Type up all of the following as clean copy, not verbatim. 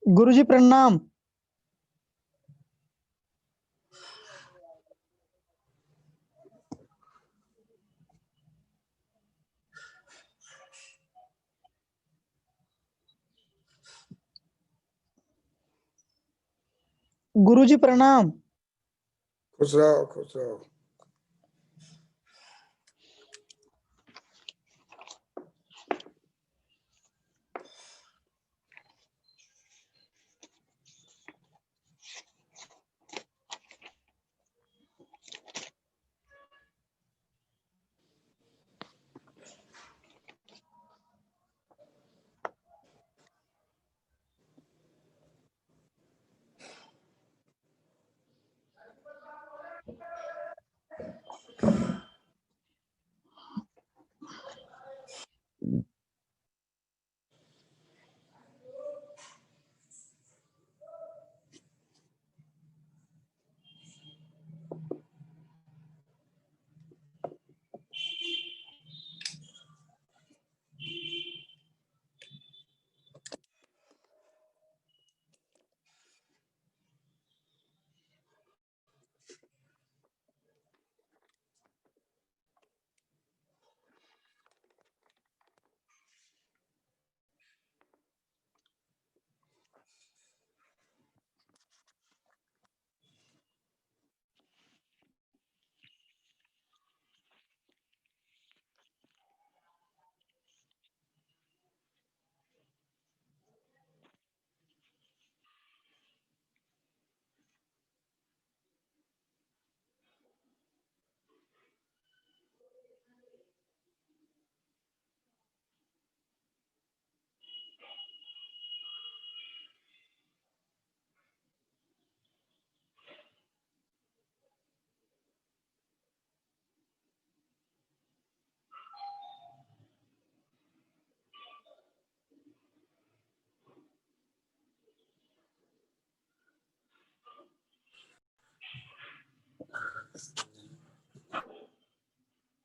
गुरुजी प्रणाम। गुरुजी प्रणाम। खुश रहो, खुश रहो।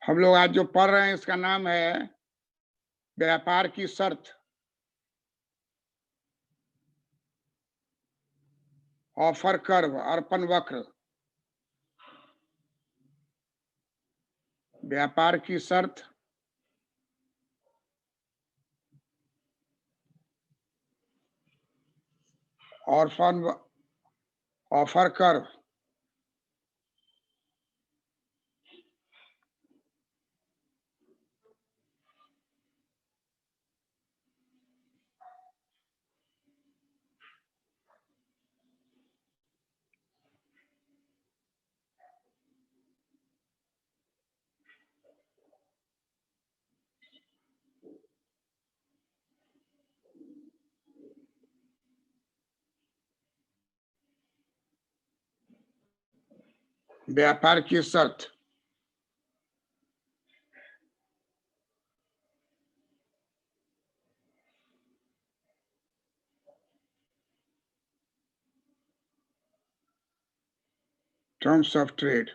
हम लोग आज जो पढ़ रहे हैं इसका नाम है व्यापार की शर्त। ऑफर कर्व, अर्पण वक्र। व्यापार की शर्त, ऑफर कर्व, व्यापार की शर्त। Terms of trade.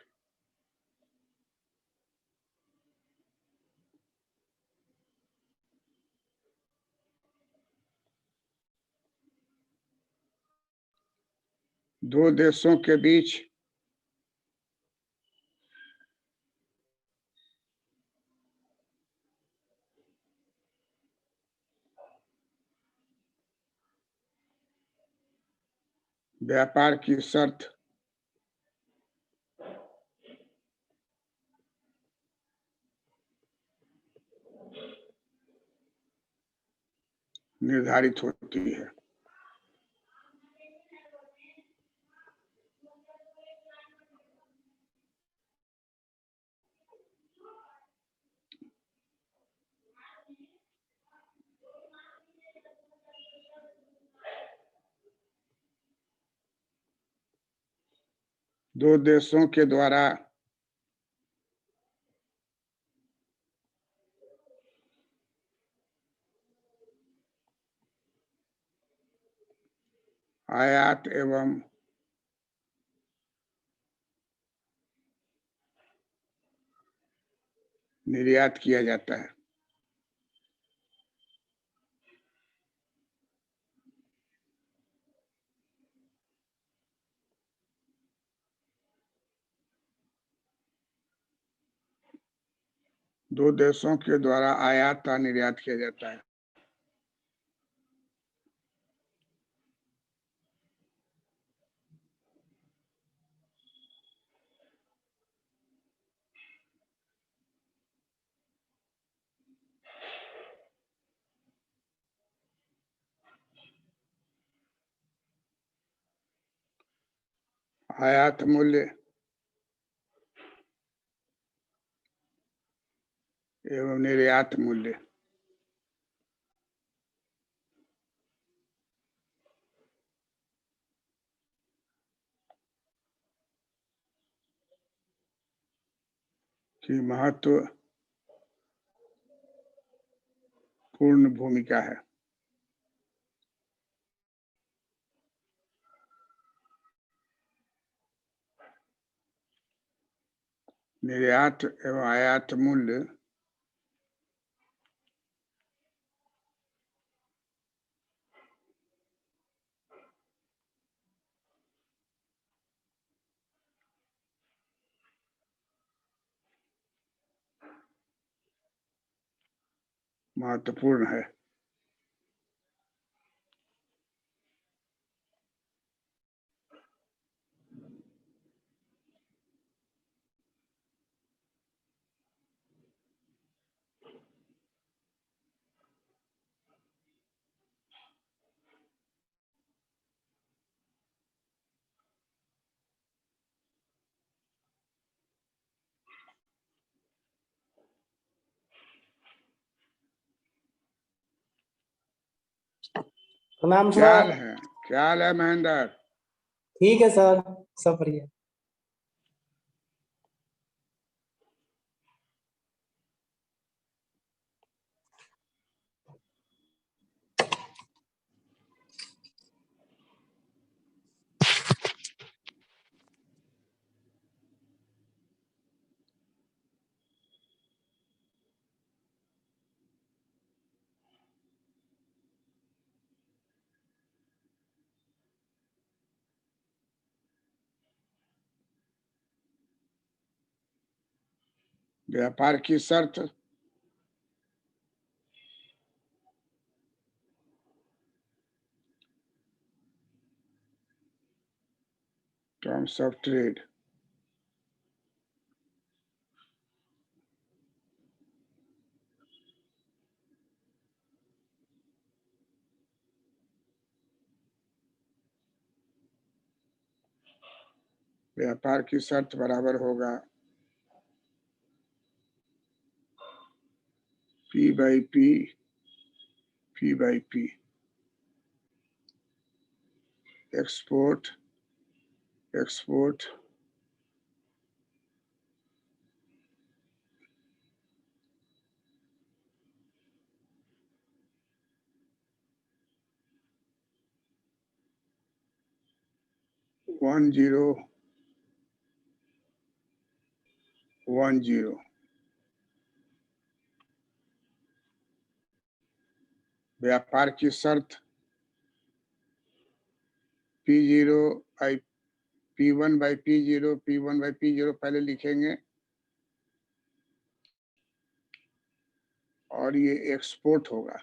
दो देशों के बीच व्यापार की शर्त निर्धारित होती है। दो देशों के द्वारा आयात एवं निर्यात किया जाता है। दो देशों के द्वारा आयात का निर्यात किया जाता है। आयात मूल्य एवं निर्यात मूल्य। की महत्वपूर्ण भूमिका है। निर्यात एवं आयात मूल्य महत्वपूर्ण है। प्रणाम क्या हाल सर। है? क्या हाल है महेंद्र? ठीक है सर, सब बढ़िया। व्यापार की शर्त टर्म्स ऑफ ट्रेड। व्यापार की शर्त बराबर होगा P by P, P by P। Export 1010। व्यापार की शर्त P0 by P1 by P0, P1 by P0 पहले लिखेंगे और ये एक्सपोर्ट होगा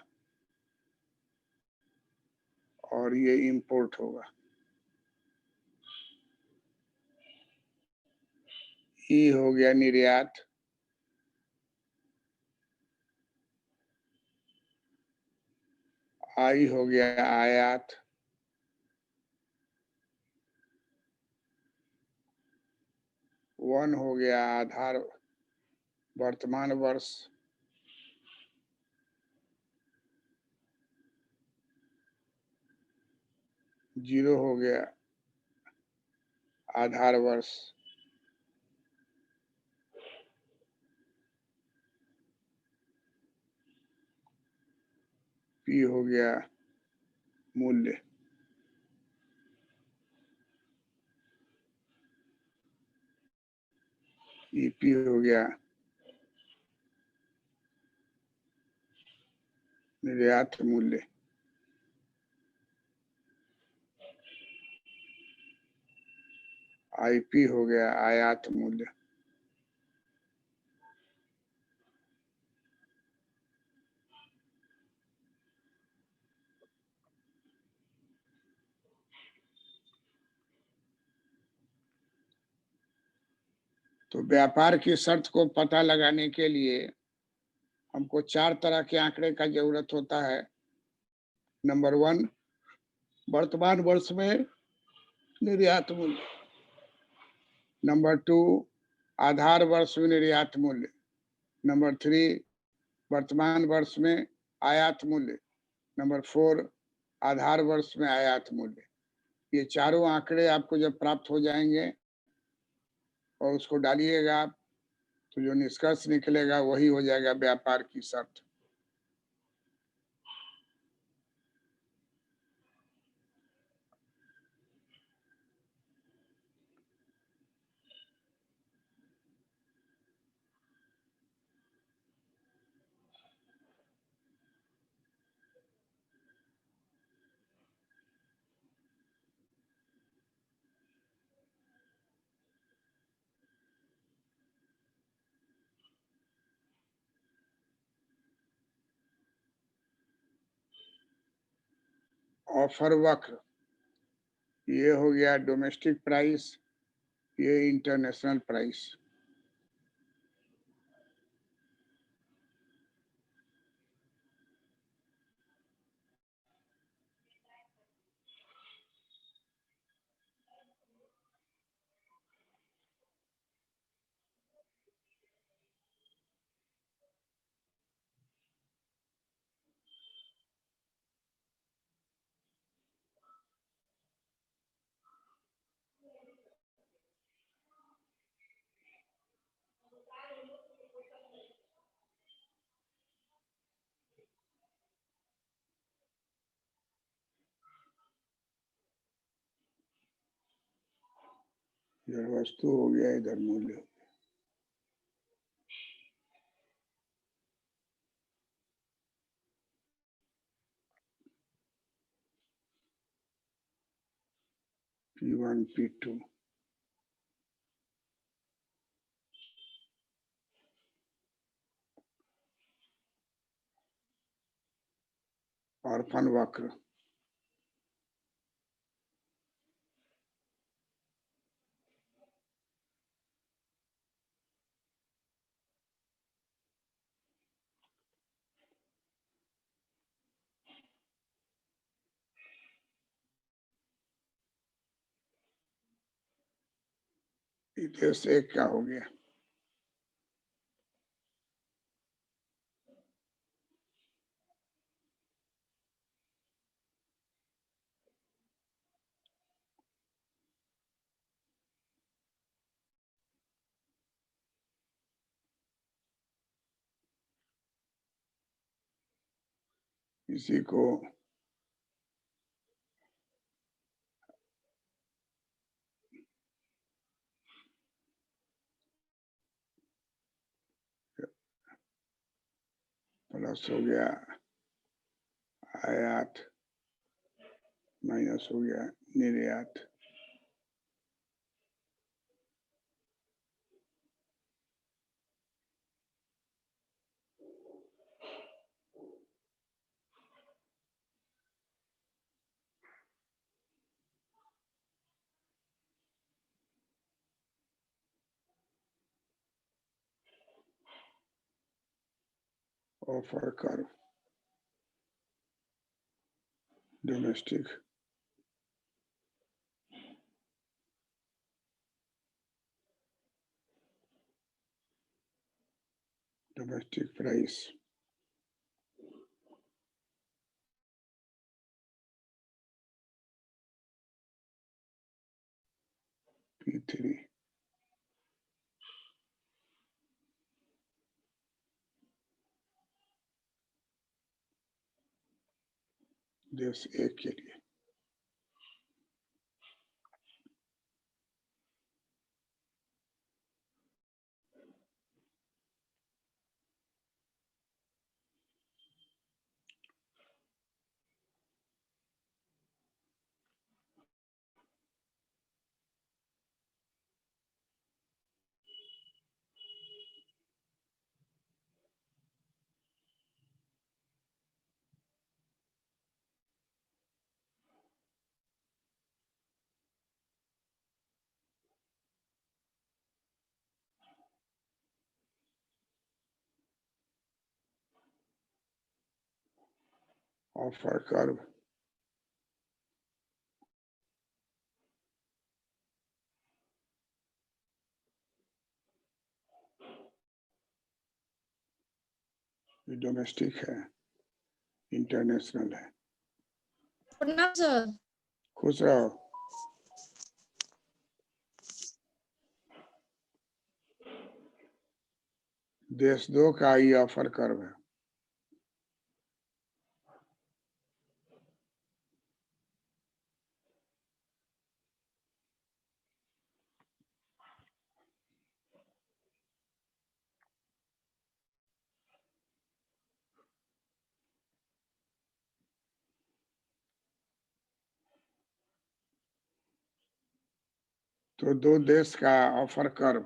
और ये इंपोर्ट होगा। ई हो गया निर्यात, आई हो गया आयात, वन हो गया आधार वर्तमान वर्ष, जीरो हो गया आधार वर्ष, पी हो गया मूल्य, ईपी हो गया निर्यात मूल्य, आईपी हो गया आयात मूल्य। तो व्यापार की शर्त को पता लगाने के लिए हमको 4 तरह के आंकड़े का जरूरत होता है। नंबर 1, वर्तमान वर्ष में निर्यात मूल्य। नंबर 2, आधार वर्ष में निर्यात मूल्य। नंबर 3, वर्तमान वर्ष में आयात मूल्य। नंबर 4, आधार वर्ष में आयात मूल्य। ये चारों आंकड़े आपको जब प्राप्त हो जाएंगे और उसको डालिएगा आप, तो जो निष्कर्ष निकलेगा वही हो जाएगा व्यापार की शर्त। ऑफर वक्र, ये हो गया डोमेस्टिक प्राइस, ये इंटरनेशनल प्राइस। इधर वस्तु हो गया, इधर मूल्य हो गया। P1, P2, ऑर्फन वक्र, इधर से क्या हो गया? इसी को प्लस हो गया आयात, माइनस हो गया निर्यात। Offer curve, domestic, domestic price, P3, देश ए के लिए। ऑफर कर्व डोमेस्टिक है, इंटरनेशनल है। प्रणाम सर। खुश रहो। देश 2 का ये ऑफर कर्व है। तो 2 देश का ऑफर कर्व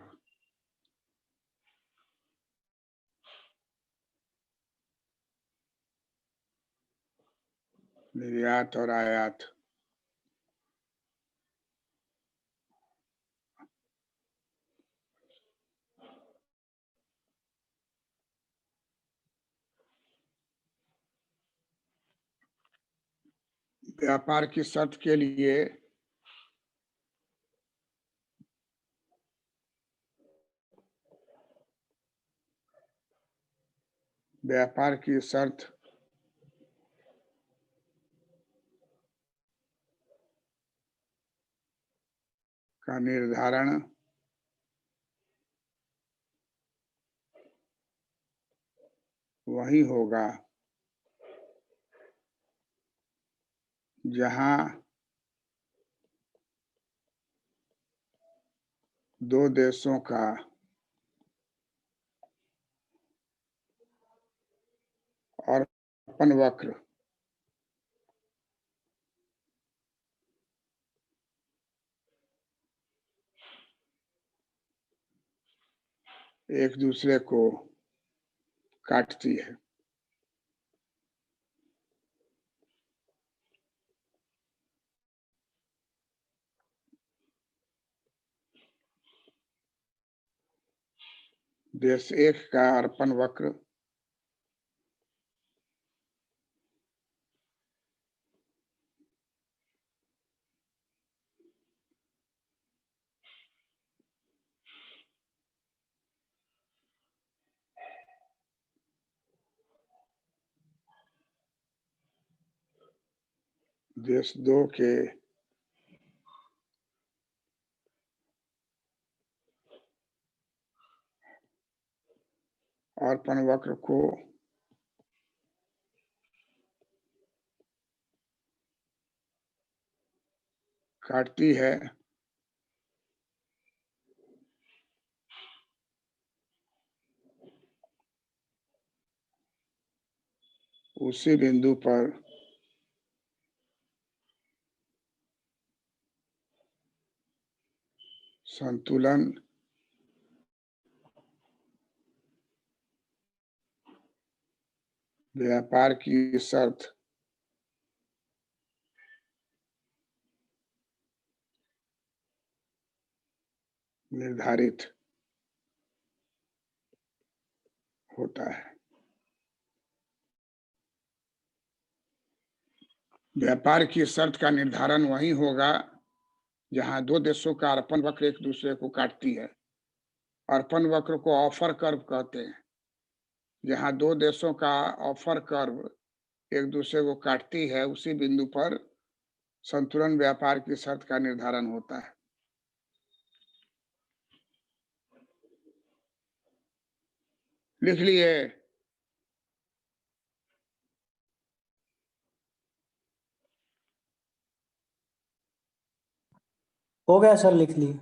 निर्यात और आयात व्यापार की शर्त के लिए व्यापार की शर्त का निर्धारण वही होगा जहां 2 देशों का अर्पण वक्र एक दूसरे को काटती है। देश 1 का अर्पण वक्र देश 2 के अर्पण वक्र को काटती है। उसी बिंदु पर संतुलन व्यापार की शर्त निर्धारित होता है। व्यापार की शर्त का निर्धारण वही होगा जहां 2 देशों का अर्पण वक्र एक दूसरे को काटती है। अर्पण वक्र को ऑफर कर्व कहते हैं। जहां 2 देशों का ऑफर कर्व एक दूसरे को काटती है, उसी बिंदु पर संतुलन व्यापार की शर्त का निर्धारण होता है। लिख लिए? हो गया सर, लिख लिए।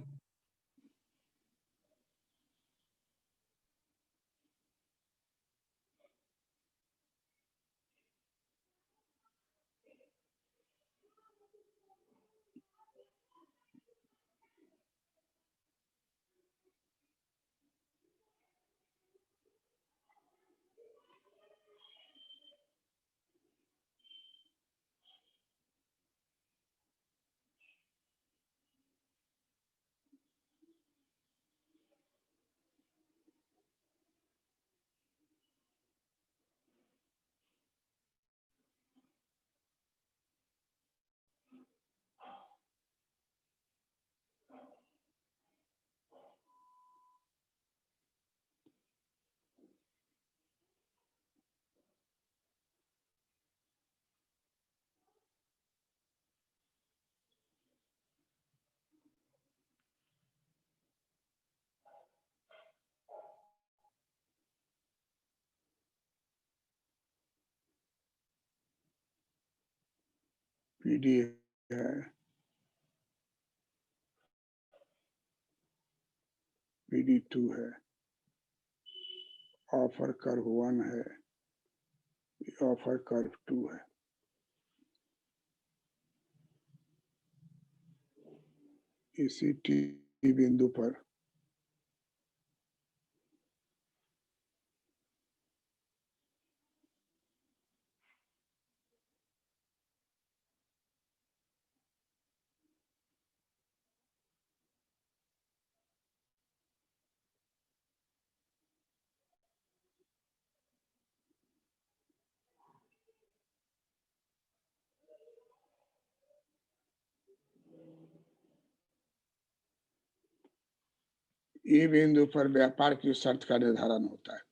पीडी है, PD2 है, ऑफर कर्व 1 है, ऑफर कर्व 2 है। इसी टी बिंदु पर ई बिंदु पर व्यापार की शर्त का निर्धारण होता है।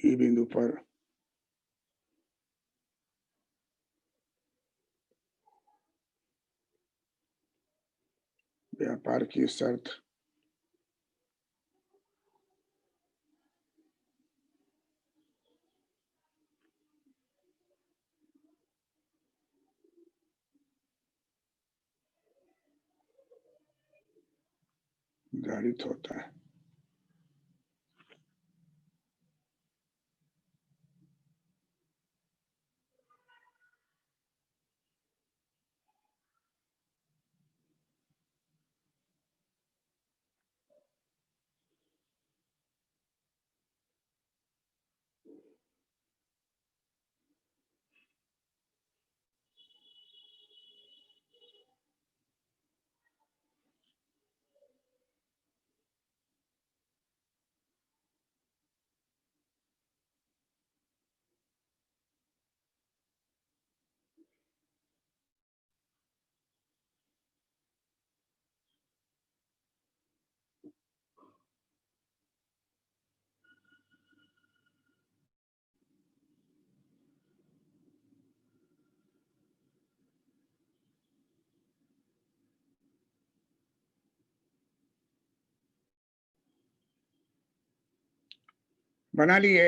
ई बिंदु पर व्यापार की शर्त निर्धारित होता है। बना लिए?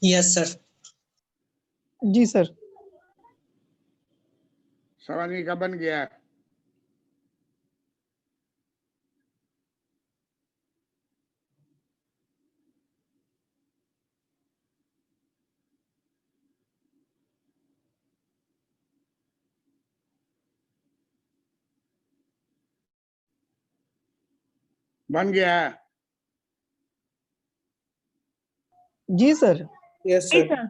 Yes sir. जी सर। सब आदमी का बन गया? बन गया? जी सर। Yes sir.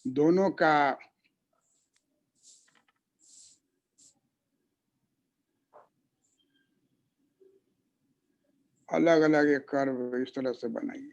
दोनों का अलग अलग एक कर्व इस तरह से बनाइए।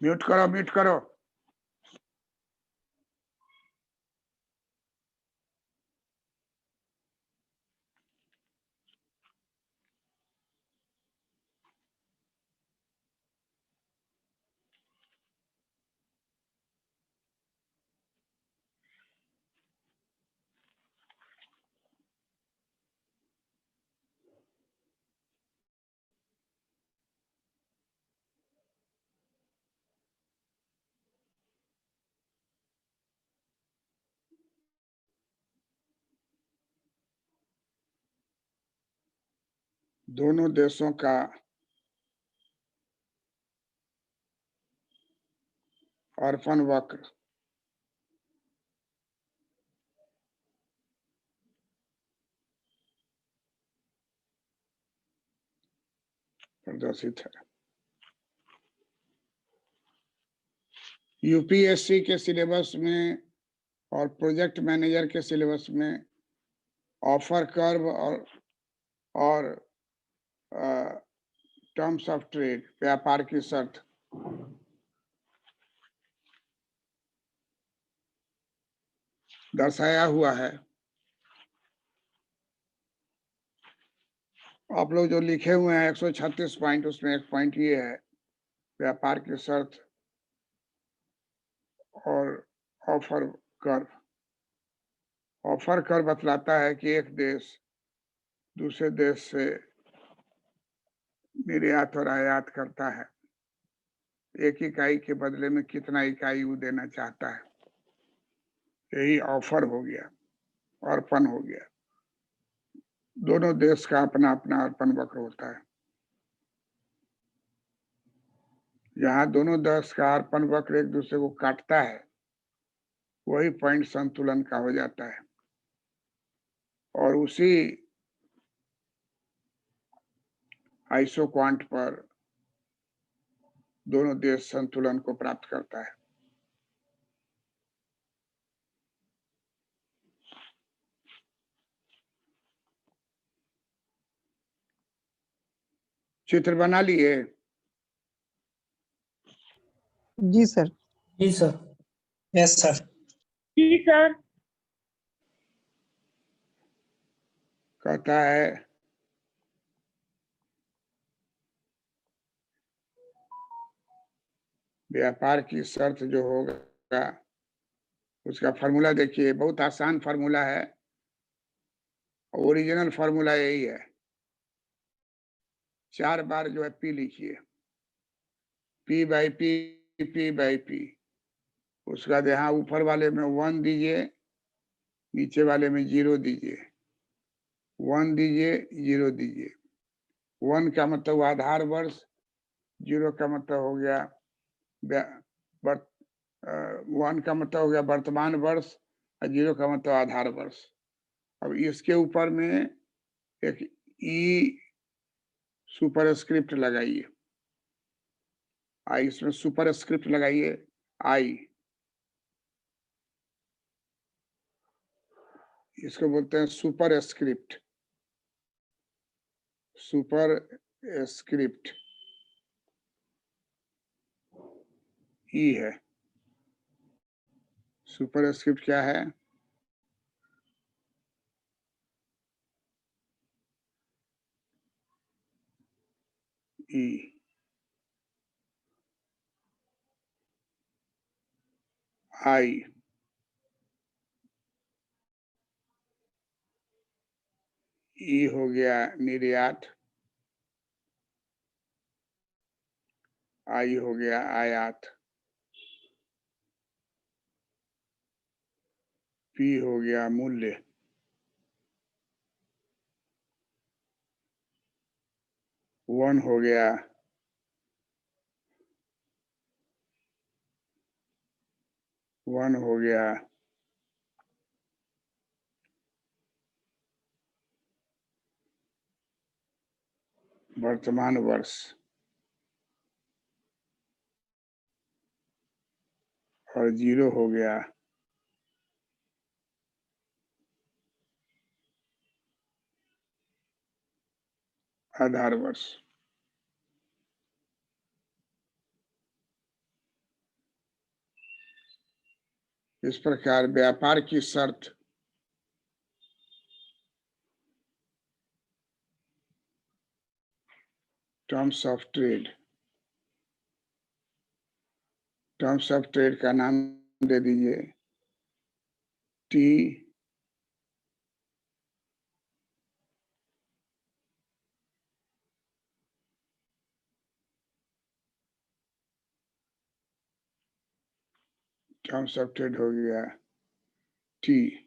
म्यूट करो, म्यूट करो। दोनों देशों का अर्पण वक्र प्रदर्शित है। यूपीएससी के सिलेबस में और प्रोजेक्ट मैनेजर के सिलेबस में ऑफर कर्व और टर्म्स ऑफ ट्रेड, व्यापार की शर्त, दर्शाया हुआ है। आप लोग जो लिखे हुए हैं 136 पॉइंट, उसमें एक पॉइंट ये है, व्यापार की शर्त और ऑफर कर्व। ऑफर कर्व बतलाता है कि एक देश दूसरे देश से निर्यात और आयात करता है, एक इकाई के बदले में कितना इकाई वो देना चाहता है, यही ऑफर हो गया, अर्पण हो गया। दोनों देश का अपना अपना अर्पण वक्र होता है। जहां दोनों देश का अर्पण वक्र एक दूसरे को काटता है, वही पॉइंट संतुलन का हो जाता है और उसी आइसो क्वांट पर दोनों देश संतुलन को प्राप्त करता है। चित्र बना लिए? जी सर। जी सर। Yes sir. जी सर। कहता है व्यापार की शर्त जो होगा उसका फार्मूला देखिए, बहुत आसान फार्मूला है, ओरिजिनल फार्मूला यही है। 4 बार जो है पी लिखिए, पी बाई पी। उसके बाद यहाँ ऊपर वाले में 1 दीजिए, नीचे वाले में 0 दीजिए, 1 दीजिए, 0 दीजिए। 1 का मतलब आधार वर्ष, 0 का मतलब हो गया 1 का मतलब हो गया वर्तमान वर्ष और 0 का मतलब आधार वर्ष। अब इसके ऊपर में एक ई सुपरस्क्रिप्ट लगाइए, आई, इसमें सुपरस्क्रिप्ट लगाइए आई, इसको बोलते हैं सुपरस्क्रिप्ट। सुपरस्क्रिप्ट ई है। सुपरस्क्रिप्ट क्या है? ई। आई। ई हो गया निर्यात, आई हो गया आयात, पी हो गया मूल्य, वन हो गया वर्तमान वर्ष और 0 हो गया आधार वर्ष। इस प्रकार व्यापार की शर्त terms of trade, terms of trade का नाम दे दीजिए टी टर्म्स ऑफ ट्रेड हो गया टी।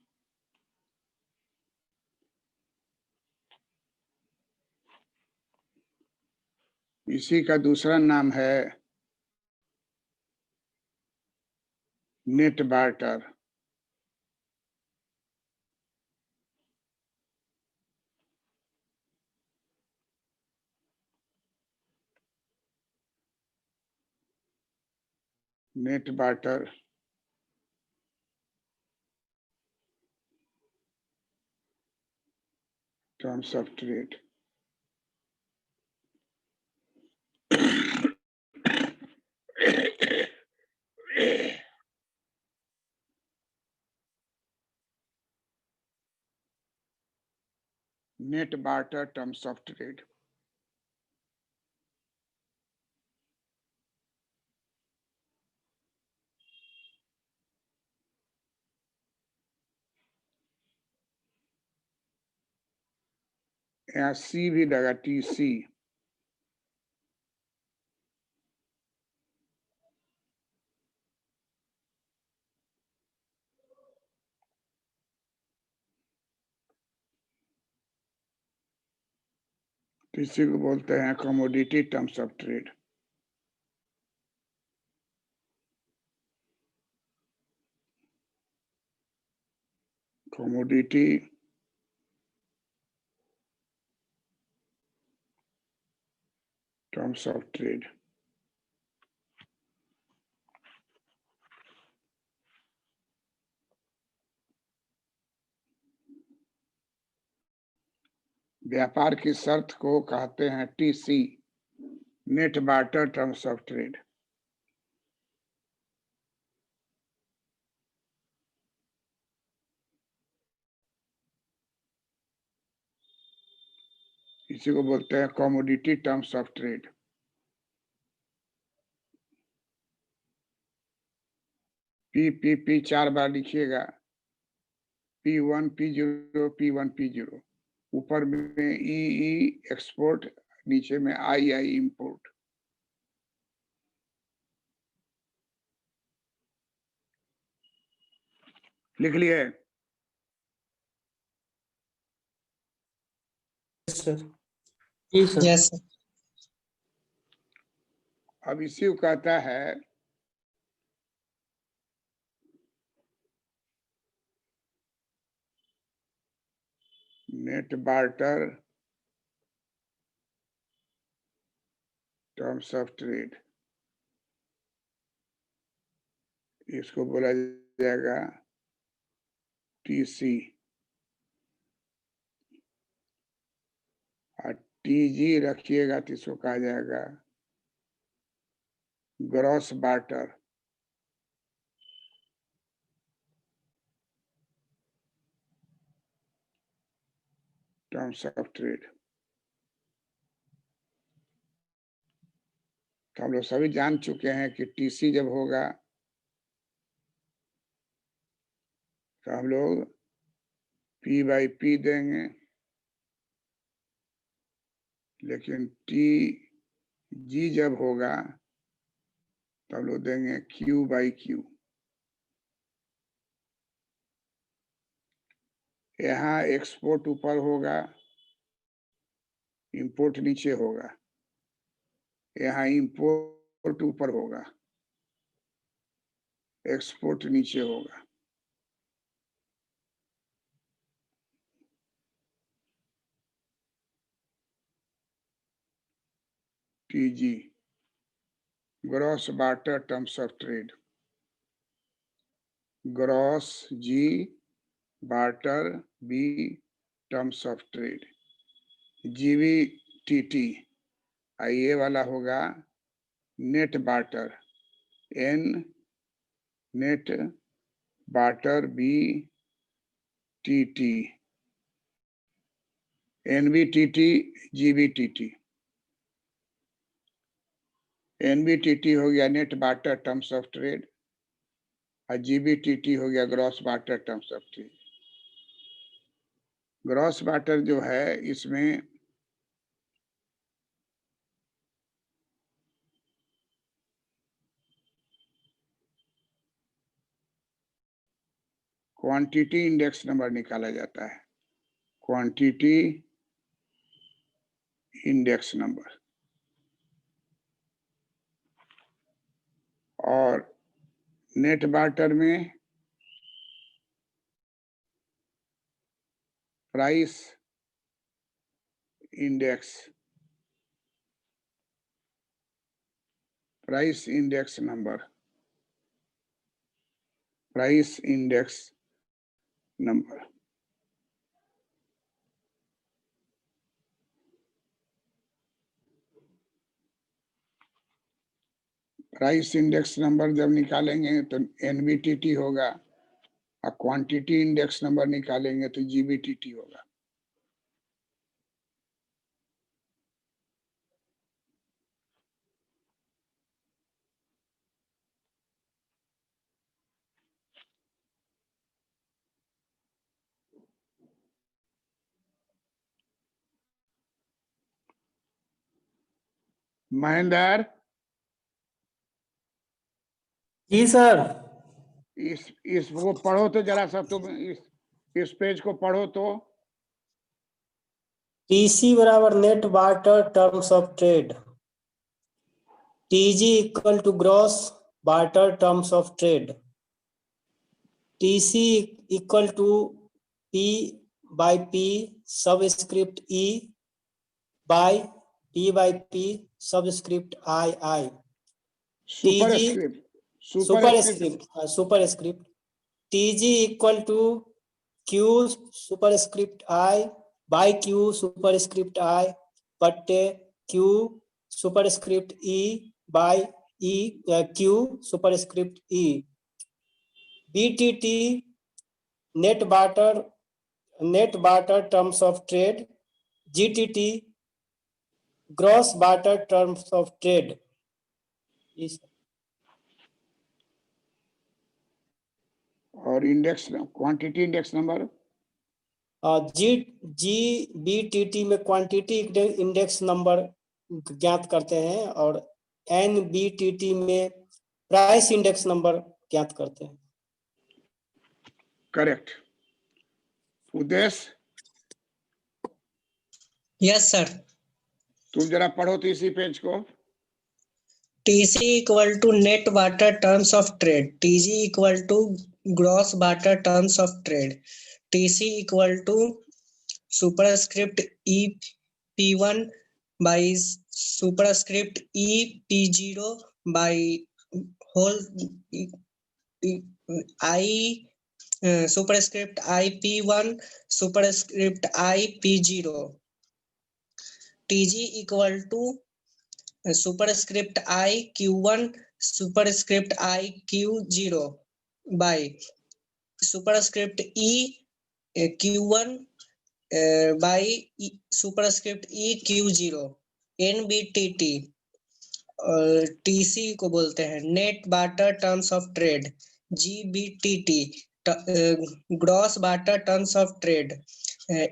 इसी का दूसरा नाम है net barter. Net barter terms of trade. Net barter terms of trade. यहाँ सी भी लगा, टी सी। इसी को बोलते हैं commodity terms of trade. Commodity terms of trade. व्यापार की शर्त को कहते हैं TC, net barter terms of trade. इसी को बोलते हैं commodity terms of trade. P 4 बार लिखिएगा, P1 P0 P1 P0। ऊपर में ई एक्सपोर्ट, नीचे में आई इंपोर्ट। लिख लिए? सर जी सर। Yes sir. अब इसी को कहता है net barter terms of trade. इसको बोला जाएगा टीसी, और टीजी रखिएगा तो इसको कहा जाएगा gross barter. Terms of trade. तो हम लोग सभी जान चुके हैं कि टीसी जब होगा तो हम लोग P/P देंगे, लेकिन TG जब होगा तो हम लोग देंगे Q/Q। यहाँ एक्सपोर्ट ऊपर होगा, इंपोर्ट नीचे होगा। यहाँ इंपोर्ट ऊपर होगा, एक्सपोर्ट नीचे होगा। TG gross barter terms of trade. Gross G, barter B, terms of trade. GBTT ये वाला होगा net barter. N net barter B TT। NBTT GBTT। NBTT हो गया net barter terms of trade, और GBTT हो गया gross barter terms of trade. Gross barter जो है इसमें क्वांटिटी इंडेक्स नंबर निकाला जाता है। Quantity index number. और नेट बार्टर में price index number. Price index number. Price index number जब निकालेंगे तो NBTT होगा, और क्वांटिटी इंडेक्स नंबर निकालेंगे तो GBTT होगा। महेंद्र, जी सर। इस वो पढ़ो तो जरा सा, तुम इस पेज को पढ़ो तो। टीसी बराबर net barter terms of trade. TG equal to gross barter terms of trade. TC equal to P/P subscript E by P/P subscript II। Superscript TG equal to Q superscript I by Q superscript I बट्टे Q superscript E by Q superscript E. BTT net barter terms of trade. GTT gross barter terms of trade. Yes. और index quantity index number GBTT में quantity index number ज्ञात करते हैं और NBTT में price index number ज्ञात करते हैं। करेक्ट। उद्देश्य यस सर। तुम जरा पढ़ो तो इसी पेज को। TC equal to net barter terms of trade. TG equal to gross barter terms of trade. TC equal to superscript E P1 by superscript E P0 by whole I superscript I P1 superscript I P0. TG equal to superscript I Q1 superscript I Q0 by superscript E Q1 by superscript E Q0. NBTT TC को बोलते हैं net barter terms of trade. GBTT gross barter terms of trade.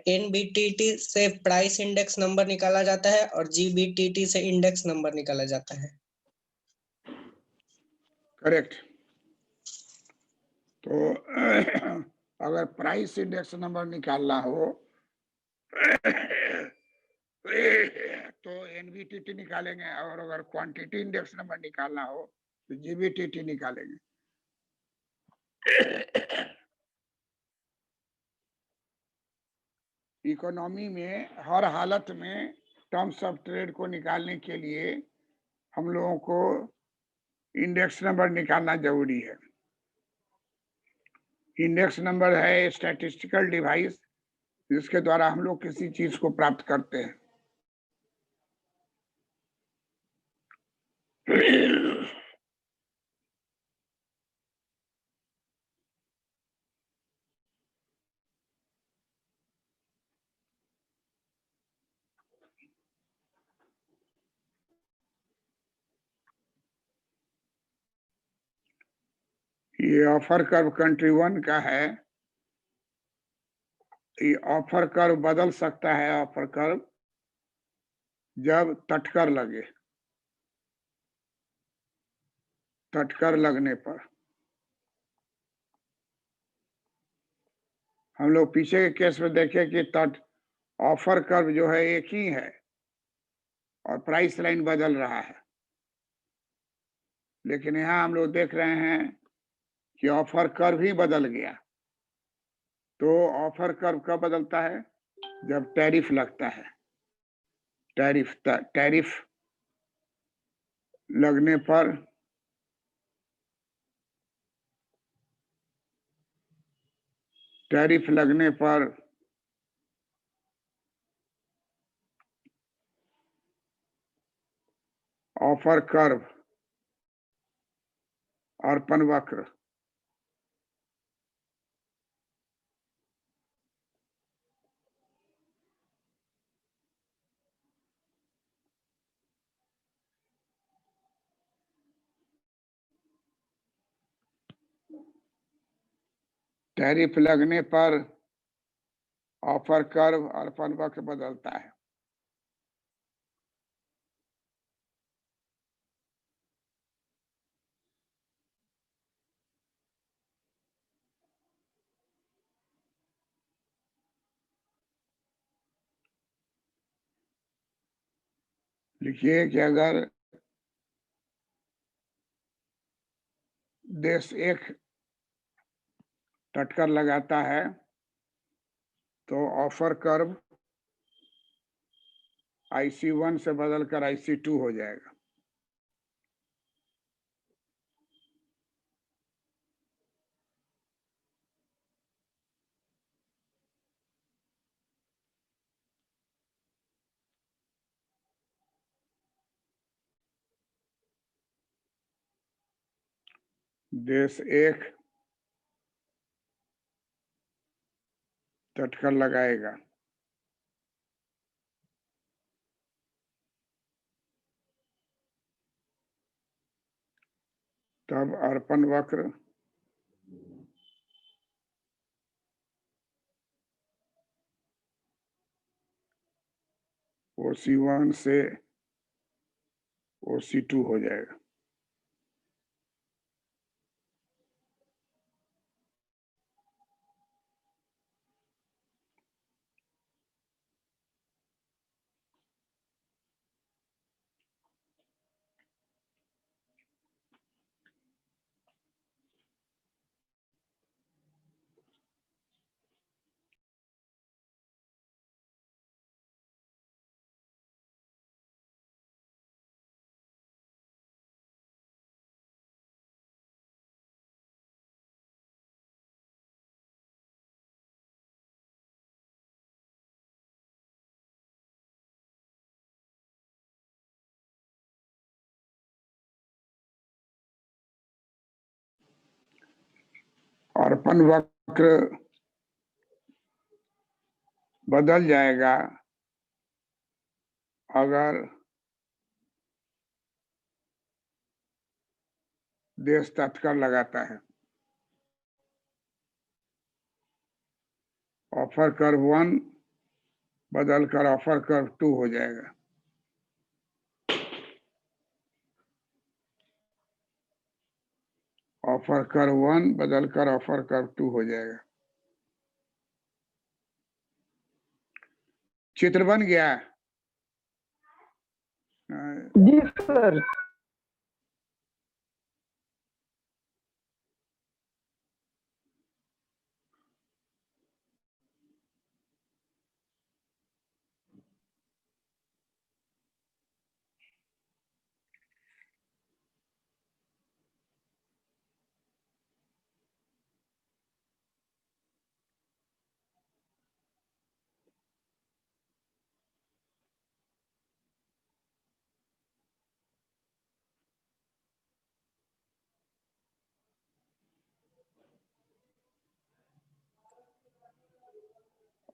NBTT से price index number निकाला जाता है और GBTT से index number निकाला जाता है। करेक्ट। तो अगर प्राइस इंडेक्स नंबर निकालना हो तो NBTT निकालेंगे और अगर क्वांटिटी इंडेक्स नंबर निकालना हो तो GBTT निकालेंगे। इकोनॉमी में हर हालत में टर्म्स ऑफ ट्रेड को निकालने के लिए हम लोगों को इंडेक्स नंबर निकालना जरूरी है। इंडेक्स नंबर है स्टैटिस्टिकल डिवाइस जिसके द्वारा हम लोग किसी चीज को प्राप्त करते हैं। ये ऑफर कर्व कंट्री 1 का है। ये ऑफर कर्व बदल सकता है। ऑफर कर्व जब तटकर लगे, तटकर लगने पर हम लोग पीछे के केस में देखें कि तट ऑफर कर्व जो है एक ही है और प्राइस लाइन बदल रहा है, लेकिन यहाँ हम लोग देख रहे हैं कि ऑफर कर्व ही बदल गया। तो ऑफर कर्व कब बदलता है? जब टैरिफ लगता है। टैरिफ लगने पर ऑफर कर्व अर्पण वक्र टैरिफ लगने पर ऑफर कर्व अर्पण वक्र बदलता है। लिखिए कि अगर देश एक टटकर लगाता है तो ऑफर कर्व IC1 से बदलकर IC2 हो जाएगा। देश एक तटकर लगाएगा, तब अर्पण वक्र OC1 से OC2 हो जाएगा। अर्पण वक्र बदल जाएगा अगर देश तटकर लगाता है। ऑफर कर्व 1 बदलकर ऑफर कर्व 2 हो जाएगा। ऑफर कर्व 1 बदलकर ऑफर कर्व 2 हो जाएगा। चित्र बन गया? जी sir.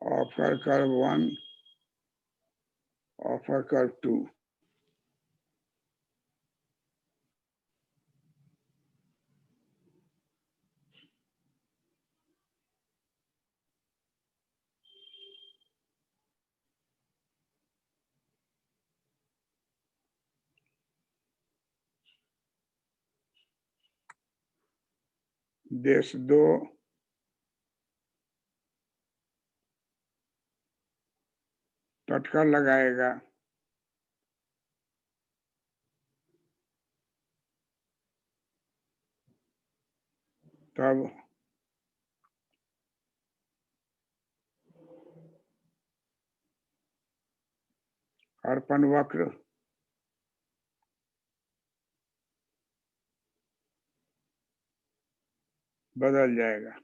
Offer curve 1 offer curve 2। देश 2 तटकर लगाएगा, तब अर्पण वक्र बदल जाएगा।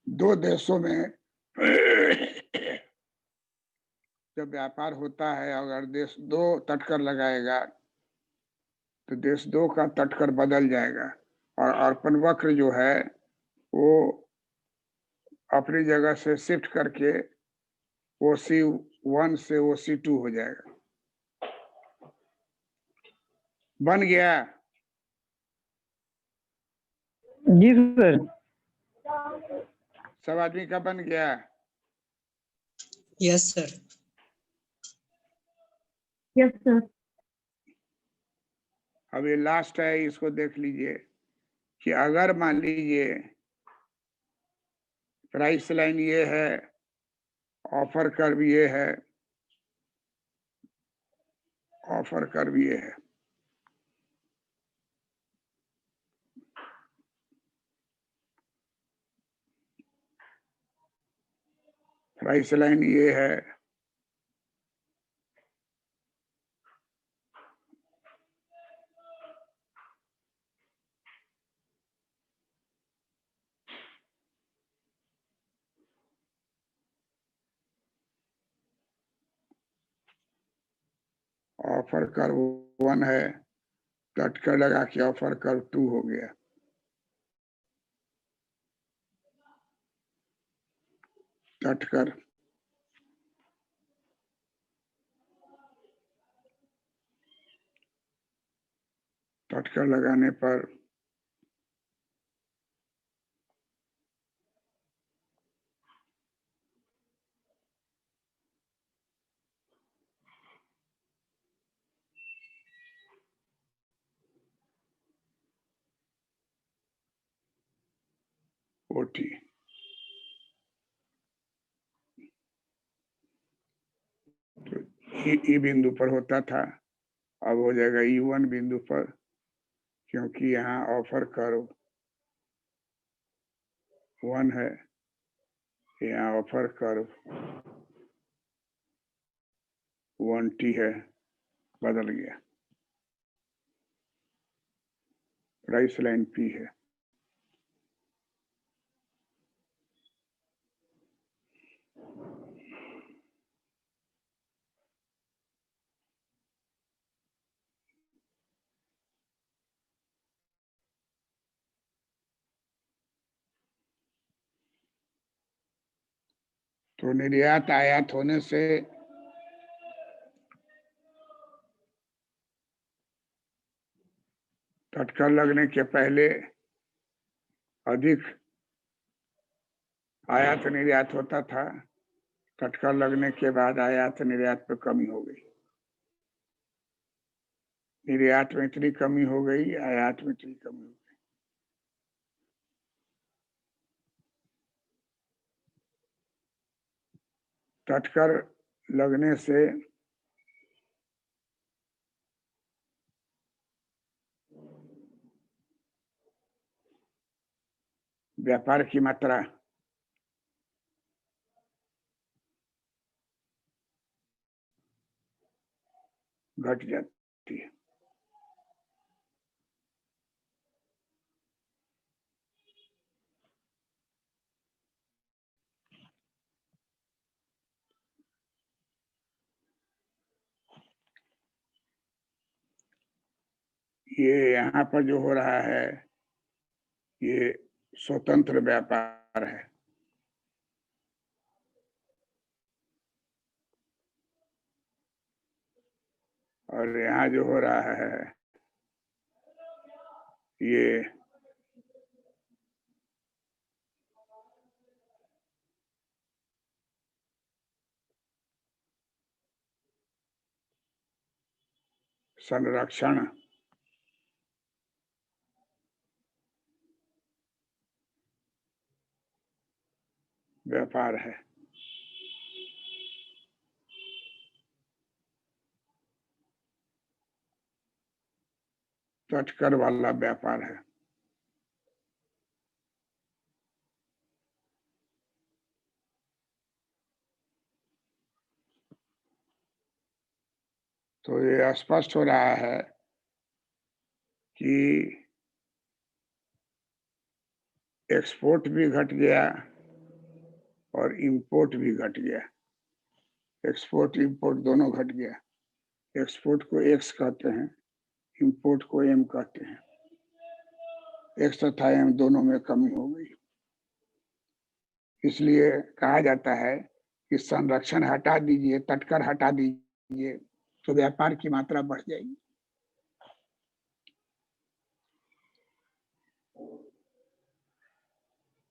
दो देशों में जब व्यापार होता है, अगर देश 2 तटकर लगाएगा तो देश 2 का तटकर बदल जाएगा और अर्पण वक्र जो है वो अपनी जगह से शिफ्ट करके OC1 से OC2 हो जाएगा। बन गया? जी सर। सब आदमी का बन गया? Yes sir. Yes sir. अब ये लास्ट है, इसको देख लीजिए कि अगर मान लीजिए प्राइस लाइन ये है, ऑफर कर्व ये है, ऑफर कर्व ये है, प्राइस लाइन ये है, ऑफर कर्व 1 है, झटका लगा के ऑफर कर्व 2 हो गया। झटकर झटका लगाने पर OT तो ई बिंदु पर होता था, अब हो जाएगा E1 बिंदु पर, क्योंकि यहाँ ऑफर कर्व 1 है, यहाँ ऑफर कर्व 1T है, बदल गया। प्राइस लाइन P है। तो निर्यात आयात होने से झटका लगने के पहले अधिक आयात निर्यात होता था, झटका लगने के बाद आयात निर्यात पे कमी हो गई। निर्यात में इतनी कमी हो गई, आयात में इतनी कमी हो गई। झटकर लगने से व्यापार की मात्रा घट जाती है। ये यहाँ पर जो हो रहा है, ये स्वतंत्र व्यापार है। और यहाँ जो हो रहा है, ये संरक्षण व्यापार है। झटकर वाला व्यापार है। तो ये स्पष्ट हो रहा है कि एक्सपोर्ट भी घट गया और इंपोर्ट भी घट गया। एक्सपोर्ट इंपोर्ट दोनों घट गया। एक्सपोर्ट को X कहते हैं, इंपोर्ट को M कहते हैं। X तथा M दोनों में कमी हो गई। इसलिए कहा जाता है कि संरक्षण हटा दीजिए, तटकर हटा दीजिए, तो व्यापार की मात्रा बढ़ जाएगी।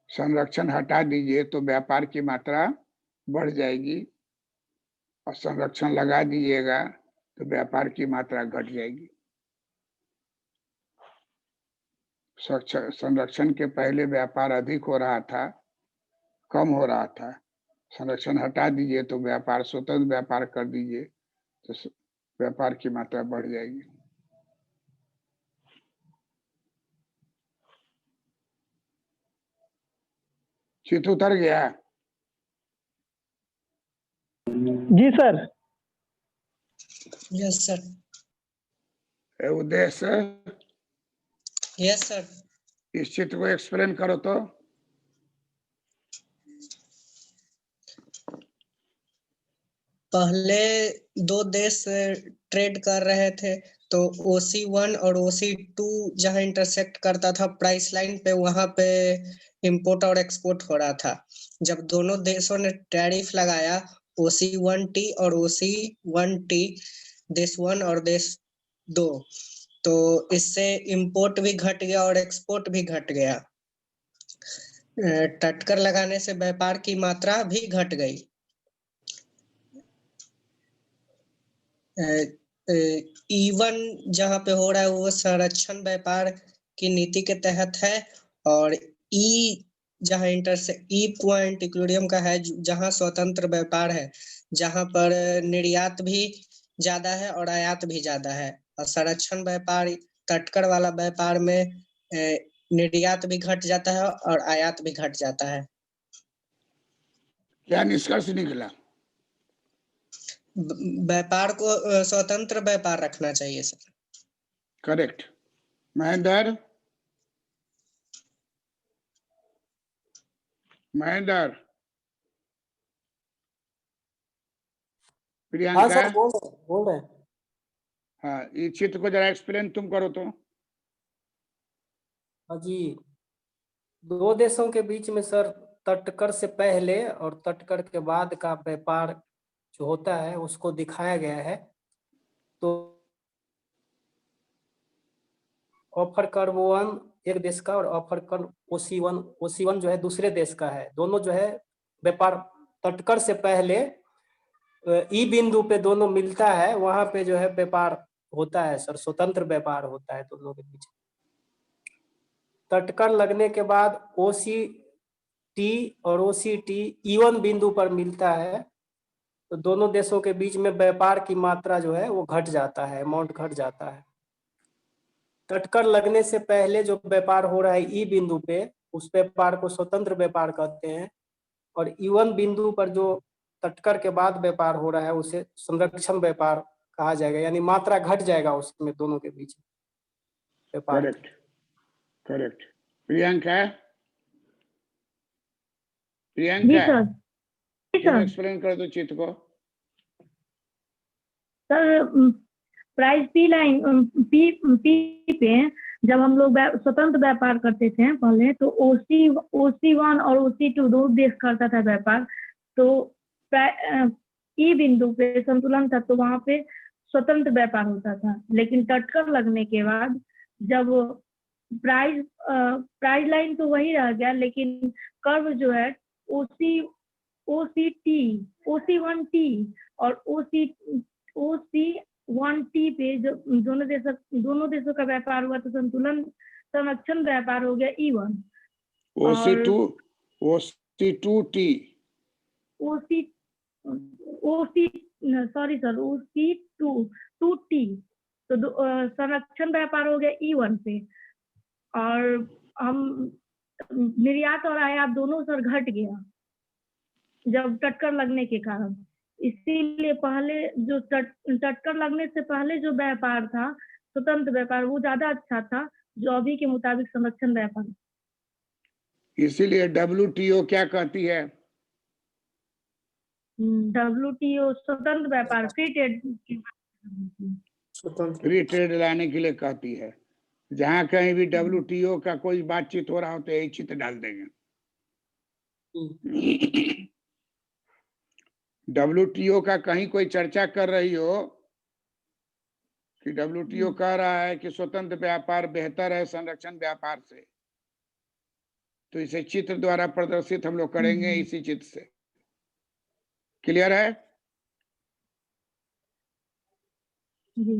संरक्षण हटा दीजिए तो व्यापार की मात्रा बढ़ जाएगी, और संरक्षण लगा दीजिएगा तो व्यापार की मात्रा घट जाएगी। संरक्षण के पहले व्यापार अधिक हो रहा था, कम हो रहा था। संरक्षण हटा दीजिए तो व्यापार, स्वतंत्र व्यापार कर दीजिए तो व्यापार की मात्रा बढ़ जाएगी। चित उतर गया? जी सर। Yes sir. उद्देश्य यस सर। इस चित्र को एक्सप्लेन करो तो। पहले दो देश ट्रेड कर रहे थे, तो OC1 और OC2 जहां इंटरसेक्ट करता था प्राइस लाइन पे, वहां पे इंपोर्ट और एक्सपोर्ट हो रहा था। जब दोनों देशों ने टैरिफ लगाया, OC1T और OC1T, देश 1 और देश 2, तो इससे इंपोर्ट भी घट गया और एक्सपोर्ट भी घट गया। टटकर लगाने से व्यापार की मात्रा भी घट गई। E1 जहां पे हो रहा है वो संरक्षण व्यापार की नीति के तहत है, और ई जहां ई पॉइंट इक्विलिब्रियम का है, जहां स्वतंत्र व्यापार है, जहां पर निर्यात भी ज्यादा है और आयात भी ज्यादा है। और संरक्षण व्यापार, तटकर वाला व्यापार में निर्यात भी घट जाता है और आयात भी घट जाता है। क्या निष्कर्ष निकला? व्यापार को स्वतंत्र व्यापार रखना चाहिए सर। करेक्ट। महेंद्र, हाँ प्रियंका, सर, बोल रहे हैं। हाँ, इस चित्र को जरा एक्सप्लेन तुम करो तो। हाँ जी, दो देशों के बीच में सर तटकर से पहले और तटकर के बाद का व्यापार जो होता है उसको दिखाया गया है। तो ऑफर कर्व 1 एक देश का और ऑफर कर्व OC1 जो है दूसरे देश का है। दोनों जो है व्यापार तटकर से पहले ई बिंदु पे दोनों मिलता है, वहां पे जो है व्यापार होता है सर, स्वतंत्र व्यापार होता है दोनों के बीच। तटकर लगने के बाद OCT और OCT E1 बिंदु पर मिलता है, तो दोनों देशों के बीच में व्यापार की मात्रा जो है वो घट जाता है, अमाउंट घट जाता है। तटकर लगने से पहले जो व्यापार हो रहा है ई बिंदु पे, उस व्यापार को स्वतंत्र व्यापार कहते हैं, और E1 बिंदु पर जो तटकर के बाद व्यापार हो रहा है उसे संरक्षण व्यापार कहा जाएगा, यानी मात्रा घट जाएगा उसमें दोनों के बीच व्यापार। Correct, correct. प्रियंका, जी सर। जी तुम सर। एक्सप्लेन कर दो चित्र को। Sir, price P line P पे जब हम लोग स्वतंत्र व्यापार करते थे पहले, तो OC1 और OC2 दो देश करता था व्यापार, तो ई बिंदु पे संतुलन था, तो वहां पे स्वतंत्र व्यापार होता था। लेकिन तटकर लगने के बाद जब प्राइस लाइन तो वही रह गया, लेकिन कर्व जो है OC1T और OC1T पे जो दोनों देशों का व्यापार हुआ, तो संरक्षण व्यापार हो गया E1। OC2T OC2T, तो संरक्षण व्यापार हो गया E1 पे, और हम निर्यात और आयात दोनों सर घट गया जब टटकर लगने के कारण। इसीलिए पहले जो टटकर लगने से पहले जो व्यापार था, स्वतंत्र व्यापार, वो ज्यादा अच्छा था, जो अभी के मुताबिक संरक्षण व्यापार। इसीलिए WTO क्या कहती है? WTO स्वतंत्र व्यापार, फ्री ट्रेड लाने के लिए कहती है। जहां कहीं भी WTO का कोई बातचीत हो रहा हो तो यही चित्र डाल देंगे। WTO का कहीं कोई चर्चा कर रही हो कि WTO कह रहा है कि स्वतंत्र व्यापार बेहतर है संरक्षण व्यापार से, तो इसे चित्र द्वारा प्रदर्शित हम लोग करेंगे इसी चित्र से। क्लियर है? जी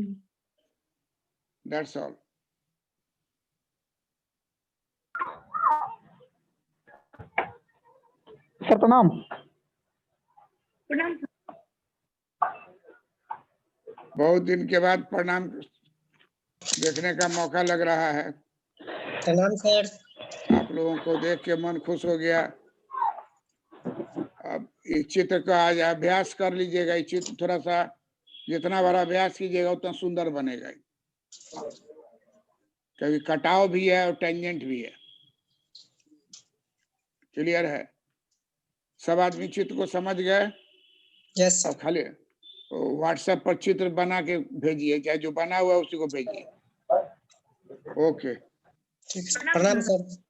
दैट्स ऑल। सर प्रणाम। प्रणाम सर। बहुत दिन के बाद प्रणाम देखने का मौका लग रहा है। प्रणाम सर। आप लोगों को देख के मन खुश हो गया। अब इस चित्र का आज अभ्यास कर लीजिएगा। ये चित्र थोड़ा सा जितना बड़ा अभ्यास कीजिएगा उतना सुंदर बनेगा, क्योंकि कटाव भी है और टेंजेंट भी है। क्लियर है? सब आदमी चित्र को समझ गए? यस अब सर। खाली व्हाट्सएप पर चित्र बना के भेजिए, चाहे जो बना हुआ है उसी को भेजिए। ओके। ठीक है, प्रणाम सर।